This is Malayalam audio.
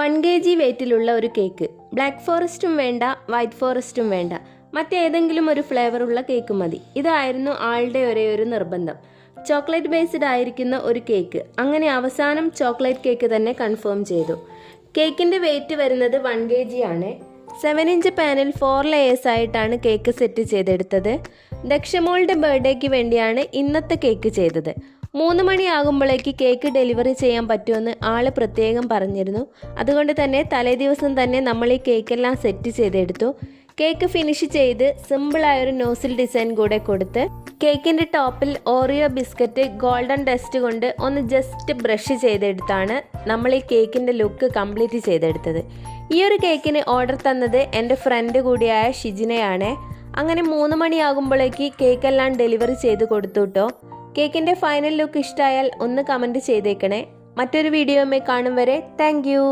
1 kg വെയിറ്റിലുള്ള ഒരു കേക്ക്. ബ്ലാക്ക് ഫോറസ്റ്റും വേണ്ട, വൈറ്റ് ഫോറസ്റ്റും വേണ്ട, മറ്റേതെങ്കിലും ഒരു ഫ്ലേവർ ഉള്ള കേക്ക് മതി. ഇതായിരുന്നു ആളുടെ ഒരേ ഒരു നിർബന്ധം. ചോക്ലേറ്റ് ബേസ്ഡ് ആയിരിക്കുന്ന ഒരു കേക്ക്. അങ്ങനെ അവസാനം ചോക്ലേറ്റ് കേക്ക് തന്നെ കൺഫേം ചെയ്തു. കേക്കിൻ്റെ വെയിറ്റ് വരുന്നത് 1 kg ആണ്. 7 ഇഞ്ച് പാനിൽ 4 ലെയേഴ്സ് ആയിട്ടാണ് കേക്ക് സെറ്റ് ചെയ്തെടുത്തത്. ദക്ഷമോളുടെ ബർത്ത്ഡേക്ക് വേണ്ടിയാണ് ഇന്നത്തെ കേക്ക് ചെയ്തത്. 3 മണിയാകുമ്പോഴേക്ക് കേക്ക് ഡെലിവറി ചെയ്യാൻ പറ്റുമെന്ന് ആള് പ്രത്യേകം പറഞ്ഞിരുന്നു. അതുകൊണ്ട് തന്നെ തലേ ദിവസം തന്നെ നമ്മൾ ഈ കേക്കെല്ലാം സെറ്റ് ചെയ്തെടുത്തു. കേക്ക് ഫിനിഷ് ചെയ്ത് സിമ്പിളായൊരു നോസിൽ ഡിസൈൻ കൂടെ കൊടുത്ത് കേക്കിൻ്റെ ടോപ്പിൽ ഓറിയോ ബിസ്ക്കറ്റ് ഗോൾഡൻ ഡസ്റ്റ് കൊണ്ട് ഒന്ന് ജസ്റ്റ് ബ്രഷ് ചെയ്തെടുത്താണ് നമ്മൾ ഈ കേക്കിൻ്റെ ലുക്ക് കംപ്ലീറ്റ് ചെയ്തെടുത്തത്. ഈ ഒരു കേക്കിന് ഓർഡർ തന്നത് എൻ്റെ ഫ്രണ്ട് കൂടിയായ ഷിജിനയാണ്. അങ്ങനെ 3 മണിയാകുമ്പോഴേക്ക് കേക്കെല്ലാം ഡെലിവറി ചെയ്ത് കൊടുത്തു കേട്ടോ. കേക്കിൻ്റെ ഫൈനൽ ലുക്ക് ഇഷ്ടമായാൽ ഒന്ന് കമൻറ്റ് ചെയ്തേക്കണേ. മറ്റൊരു വീഡിയോയുമായി കാണും വരെ താങ്ക് യു.